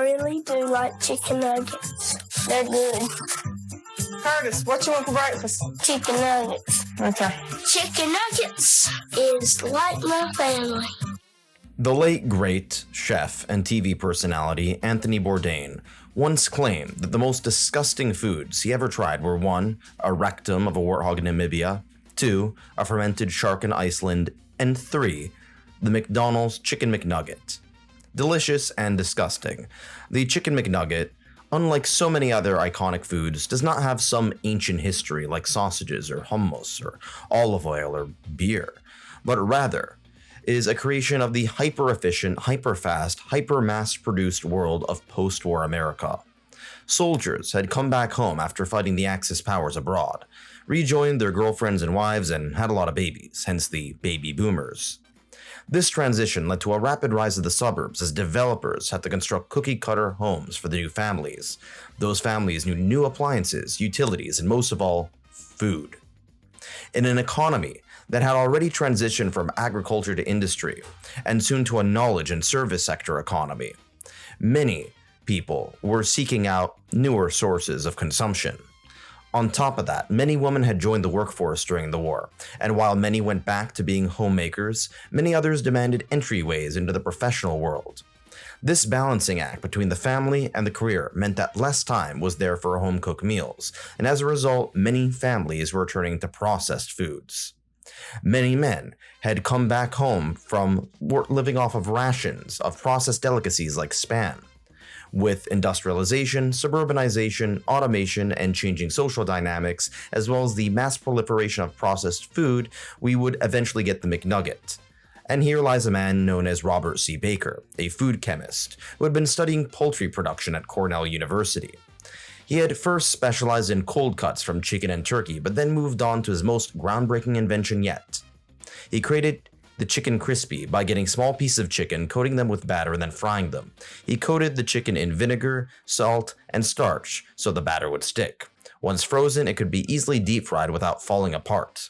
really do like chicken nuggets. They're good. Curtis, what you want for breakfast? Chicken nuggets. Okay. Chicken nuggets is like my family. The late great chef and TV personality Anthony Bourdain once claimed that the most disgusting foods he ever tried were 1. A rectum of a warthog in Namibia, 2. A fermented shark in Iceland, and 3. The McDonald's Chicken McNugget. Delicious and disgusting, the Chicken McNugget, unlike so many other iconic foods, does not have some ancient history like sausages or hummus or olive oil or beer, but rather is a creation of the hyper-efficient, hyper-fast, hyper-mass-produced world of post-war America. Soldiers had come back home after fighting the Axis powers abroad, rejoined their girlfriends and wives, and had a lot of babies, hence the baby boomers. This transition led to a rapid rise of the suburbs as developers had to construct cookie-cutter homes for the new families. Those families knew new appliances, utilities, and most of all, food. In an economy that had already transitioned from agriculture to industry, and soon to a knowledge and service sector economy, many people were seeking out newer sources of consumption. On top of that, many women had joined the workforce during the war, and while many went back to being homemakers, many others demanded entryways into the professional world. This balancing act between the family and the career meant that less time was there for home-cooked meals, and as a result, many families were turning to processed foods. Many men had come back home from living off of rations of processed delicacies like Spam. With industrialization, suburbanization, automation, and changing social dynamics, as well as the mass proliferation of processed food, we would eventually get the McNugget. And here lies a man known as Robert C. Baker, a food chemist, who had been studying poultry production at Cornell University. He had first specialized in cold cuts from chicken and turkey, but then moved on to his most groundbreaking invention yet. He created the chicken crispy by getting small pieces of chicken, coating them with batter, and then frying them. He coated the chicken in vinegar, salt, and starch so the batter would stick. Once frozen, it could be easily deep fried without falling apart.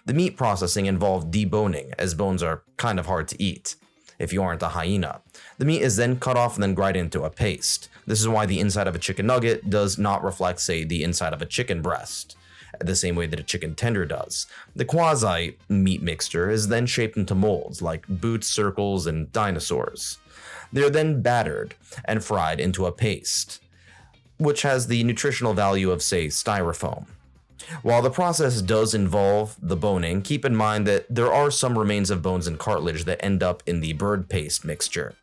The meat processing involved deboning, as bones are kind of hard to eat if you aren't a hyena. The meat is then cut off and then grinded into a paste. This is why the inside of a chicken nugget does not reflect, say, the inside of a chicken breast, the same way that a chicken tender does. The quasi-meat mixture is then shaped into molds like boots, circles, and dinosaurs. They are then battered and fried into a paste, which has the nutritional value of, say, styrofoam. While the process does involve the boning, keep in mind that there are some remains of bones and cartilage that end up in the bird paste mixture.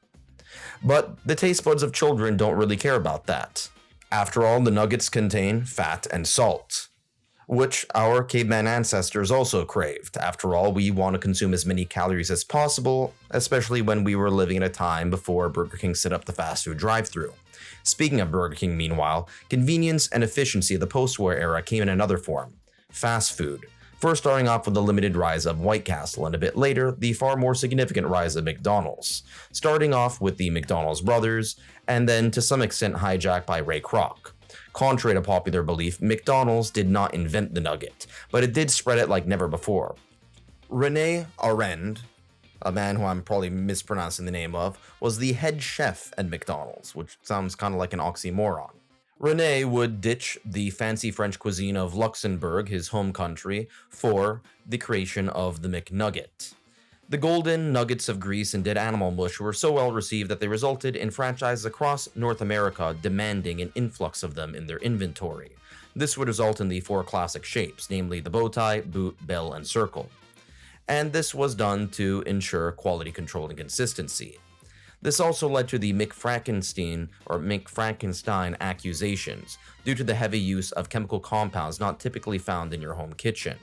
But the taste buds of children don't really care about that. After all, the nuggets contain fat and salt, which our caveman ancestors also craved. After all, we want to consume as many calories as possible, especially when we were living in a time before Burger King set up the fast food drive-thru. Speaking of Burger King, meanwhile, convenience and efficiency of the post-war era came in another form: fast food. First starting off with the limited rise of White Castle, and a bit later, the far more significant rise of McDonald's. Starting off with the McDonald's brothers, and then to some extent hijacked by Ray Kroc. Contrary to popular belief, McDonald's did not invent the nugget, but it did spread it like never before. Rene Arend, a man who I'm probably mispronouncing the name of, was the head chef at McDonald's, which sounds kind of like an oxymoron. Rene would ditch the fancy French cuisine of Luxembourg, his home country, for the creation of the McNugget. The golden nuggets of grease and dead animal mush were so well received that they resulted in franchises across North America demanding an influx of them in their inventory. This would result in the 4 classic shapes, namely the bow tie, boot, bell, and circle. And this was done to ensure quality control and consistency. This also led to the McFrankenstein accusations, due to the heavy use of chemical compounds not typically found in your home kitchen.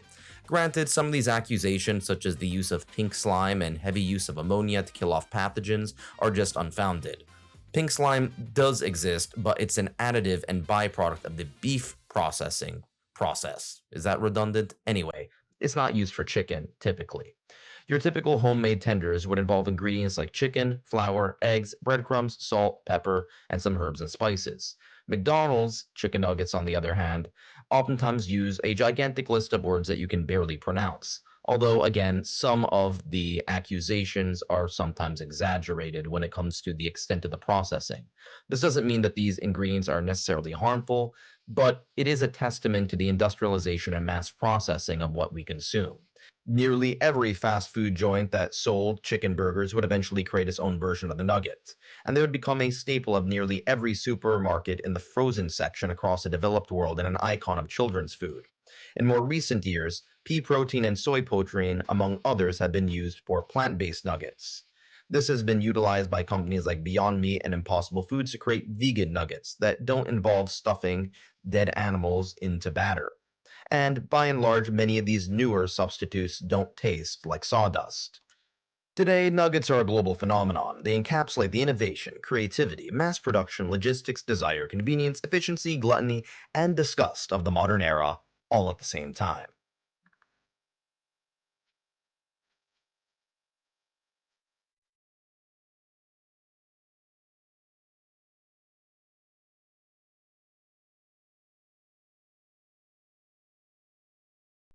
Granted, some of these accusations, such as the use of pink slime and heavy use of ammonia to kill off pathogens, are just unfounded. Pink slime does exist, but it's an additive and byproduct of the beef processing process. Is that redundant? Anyway, it's not used for chicken, typically. Your typical homemade tenders would involve ingredients like chicken, flour, eggs, breadcrumbs, salt, pepper, and some herbs and spices. McDonald's chicken nuggets, on the other hand, oftentimes use a gigantic list of words that you can barely pronounce. Although, again, some of the accusations are sometimes exaggerated when it comes to the extent of the processing. This doesn't mean that these ingredients are necessarily harmful, but it is a testament to the industrialization and mass processing of what we consume. Nearly every fast food joint that sold chicken burgers would eventually create its own version of the nugget, and they would become a staple of nearly every supermarket in the frozen section across the developed world and an icon of children's food. In more recent years, pea protein and soy protein, among others, have been used for plant based nuggets. This has been utilized by companies like Beyond Meat and Impossible Foods to create vegan nuggets that don't involve stuffing dead animals into batter. And by and large, many of these newer substitutes don't taste like sawdust. Today, nuggets are a global phenomenon. They encapsulate the innovation, creativity, mass production, logistics, desire, convenience, efficiency, gluttony, and disgust of the modern era, all at the same time.